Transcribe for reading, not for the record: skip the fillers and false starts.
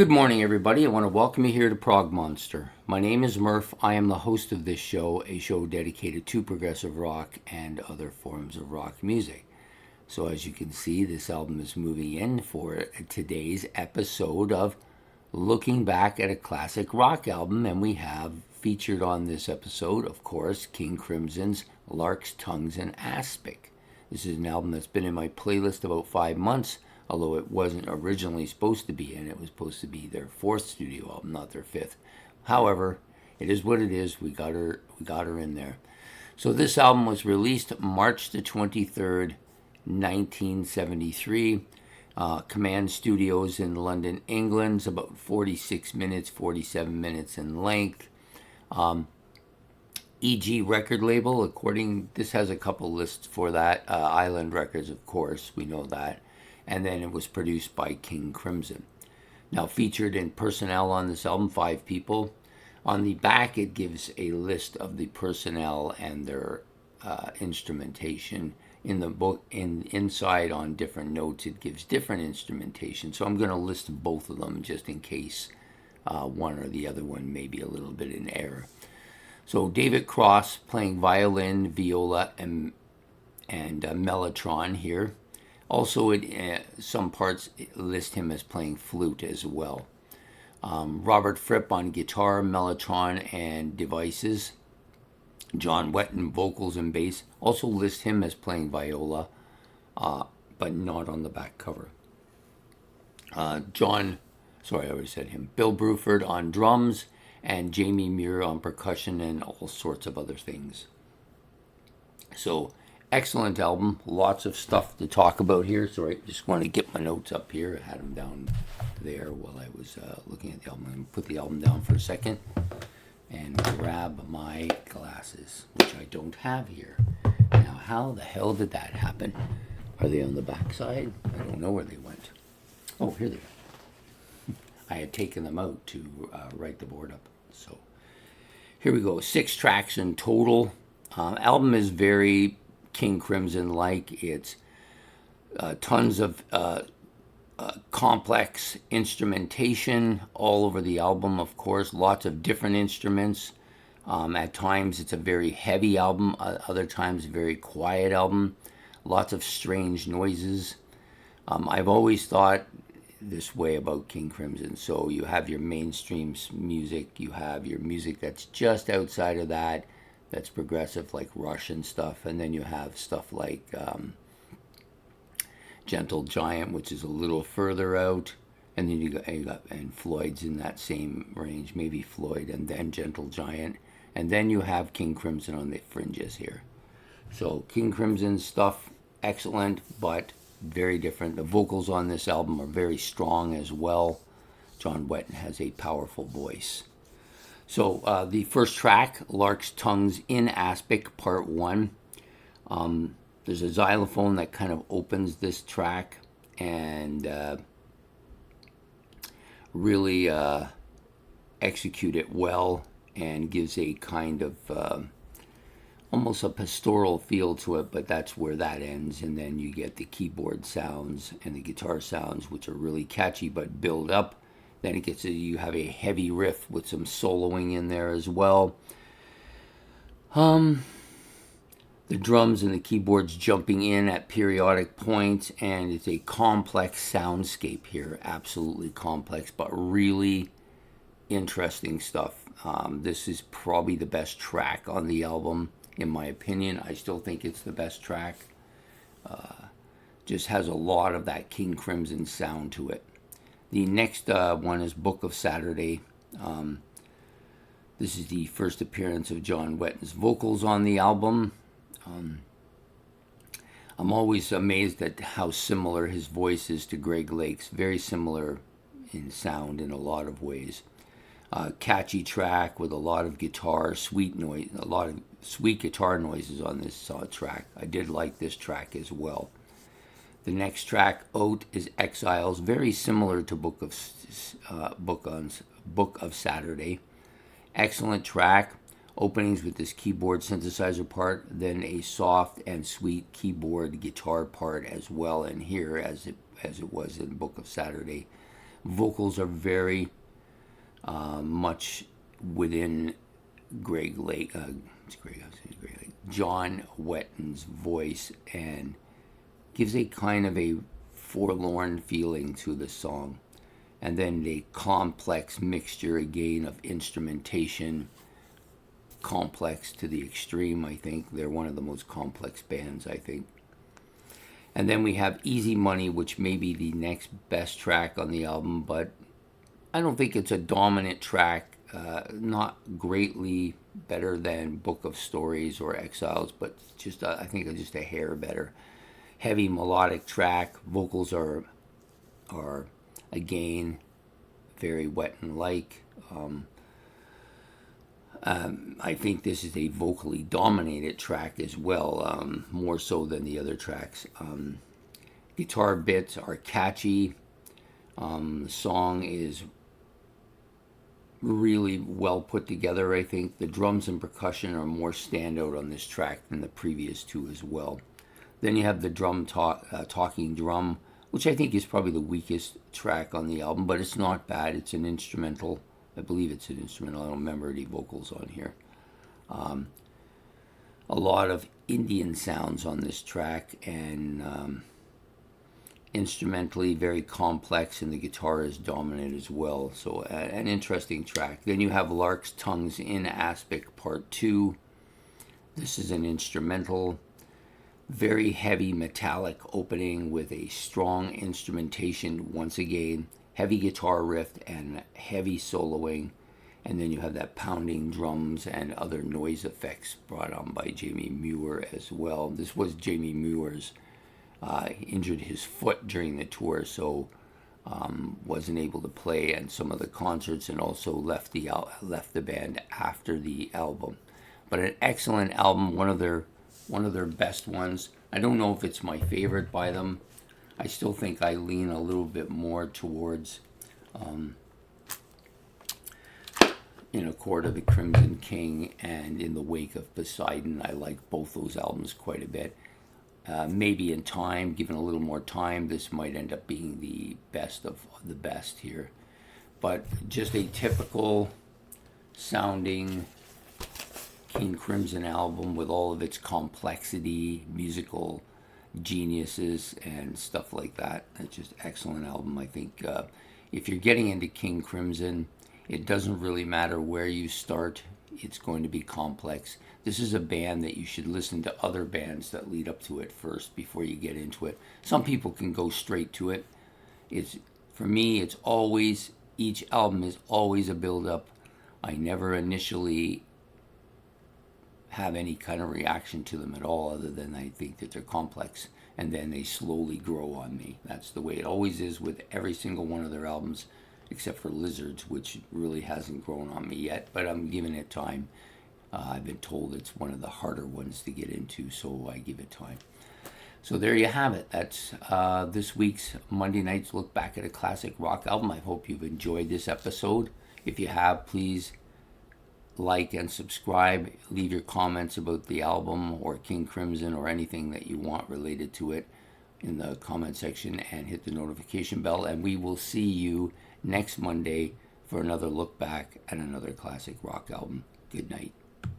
Good morning, everybody. I want to welcome you here to Prog Monster. My name is Murph. I am the host of this show, a show dedicated to progressive rock and other forms of rock music. So, as you can see, this album is moving in for today's episode of looking back at a classic rock album, and we have featured on this episode, of course, King Crimson's Larks, Tongues, and Aspic. This is an album that's been in my playlist about 5 months, although it wasn't originally supposed to be in. It was supposed to be their fourth studio album, not their fifth. However, it is what it is. We got her in there. So this album was released March the 23rd, 1973. Command Studios in London, England. It's about 46 minutes, 47 minutes in length. EG record label, this has a couple lists for that. Island Records, of course, we know that. And then it was produced by King Crimson. Now, featured in personnel on this album, 5 people. On the back, it gives a list of the personnel and their instrumentation. In the book, inside on different notes, it gives different instrumentation. So I'm going to list both of them just in case one or the other one may be a little bit in error. So David Cross playing violin, viola, and mellotron here. Also, some parts list him as playing flute as well. Robert Fripp on guitar, mellotron, and devices. John Wetton, vocals and bass. Also list him as playing viola, but not on the back cover. I already said him. Bill Bruford on drums, and Jamie Muir on percussion and all sorts of other things. So, excellent album. Lots of stuff to talk about here. So I just want to get my notes up here. I had them down there while I was looking at the album. I'm going to put the album down for a second and grab my glasses, which I don't have here. Now, how the hell did that happen? Are they on the back side? I don't know where they went. Oh, here they are. I had taken them out to write the board up. So here we go. 6 tracks in total. Album is very King Crimson-like. It's tons of complex instrumentation all over the album, of course. Lots of different instruments. At times it's a very heavy album. Other times a very quiet album. Lots of strange noises. I've always thought this way about King Crimson. So you have your mainstream music. You have your music that's just outside of that. That's progressive, like Rush and stuff. And then you have stuff like Gentle Giant, which is a little further out. And then you got Floyd's in that same range, maybe Floyd, and then Gentle Giant. And then you have King Crimson on the fringes here. So King Crimson's stuff, excellent, but very different. The vocals on this album are very strong as well. John Wetton has a powerful voice. So the first track, Larks, Tongues in Aspic, Part 1. There's a xylophone that kind of opens this track and really execute it well and gives a kind of almost a pastoral feel to it, but that's where that ends. And then you get the keyboard sounds and the guitar sounds, which are really catchy but build up. Then it gets you have a heavy riff with some soloing in there as well. The drums and the keyboards jumping in at periodic points, and it's a complex soundscape here. Absolutely complex, but really interesting stuff. This is probably the best track on the album, in my opinion. I still think it's the best track. Just has a lot of that King Crimson sound to it. The next one is Book of Saturday. This is the first appearance of John Wetton's vocals on the album. I'm always amazed at how similar his voice is to Greg Lake's. Very similar in sound in a lot of ways. Catchy track with a lot of guitar, sweet noise, a lot of sweet guitar noises on this track. I did like this track as well. The next track, Oat, is Exiles, very similar to Book of Saturday. Excellent track. Openings with this keyboard synthesizer part, then a soft and sweet keyboard guitar part as well in here as it was in Book of Saturday. Vocals are very much within Greg Lake, John Wetton's voice, and gives a kind of a forlorn feeling to the song. And then the complex mixture again of instrumentation, complex to the extreme, I think. They're one of the most complex bands, I think. And then we have Easy Money, which may be the next best track on the album, but I don't think it's a dominant track. Not greatly better than Book of Stories or Exiles, but just I think it's just a hair better. Heavy melodic track. Vocals are again very Wetton-like. I think this is a vocally dominated track as well, more so than the other tracks. Guitar bits are catchy. The song is really well put together, I think. The drums and percussion are more standout on this track than the previous two as well. Then you have the talking drum, which I think is probably the weakest track on the album, but it's not bad. It's an instrumental. I believe it's an instrumental. I don't remember any vocals on here. A lot of Indian sounds on this track, and instrumentally very complex, and the guitar is dominant as well. So an interesting track. Then you have Larks Tongues in Aspic Part 2. This is an instrumental. Very heavy metallic opening with a strong instrumentation once again. Heavy guitar riff and heavy soloing, and then you have that pounding drums and other noise effects brought on by Jamie Muir as well. This was Jamie Muir's injured his foot during the tour, so wasn't able to play at some of the concerts, and also left the band after the album. But an excellent album, one of their best ones. I don't know if it's my favorite by them. I still think I lean a little bit more towards In a Court of the Crimson King and In the Wake of Poseidon. I like both those albums quite a bit. Maybe in time, given a little more time, this might end up being the best of the best here. But just a typical sounding King Crimson album with all of its complexity, musical geniuses and stuff like that. It's just excellent album. I think if you're getting into King Crimson, it doesn't really matter where you start. It's going to be complex. This is a band that you should listen to other bands that lead up to it first before you get into it. Some people can go straight to it. For me, it's always, each album is always a build-up. I never initially have any kind of reaction to them at all, other than I think that they're complex, and then they slowly grow on me. That's the way it always is with every single one of their albums, except for Lizards, which really hasn't grown on me yet, but I'm giving it time. I've been told it's one of the harder ones to get into, so I give it time. So there you have it. That's this week's Monday Night's Look Back at a Classic Rock Album. I hope you've enjoyed this episode. If you have, please like and subscribe. Leave your comments about the album or King Crimson or anything that you want related to it in the comment section, and hit the notification bell. And we will see you next Monday for another look back at another classic rock album. Good night.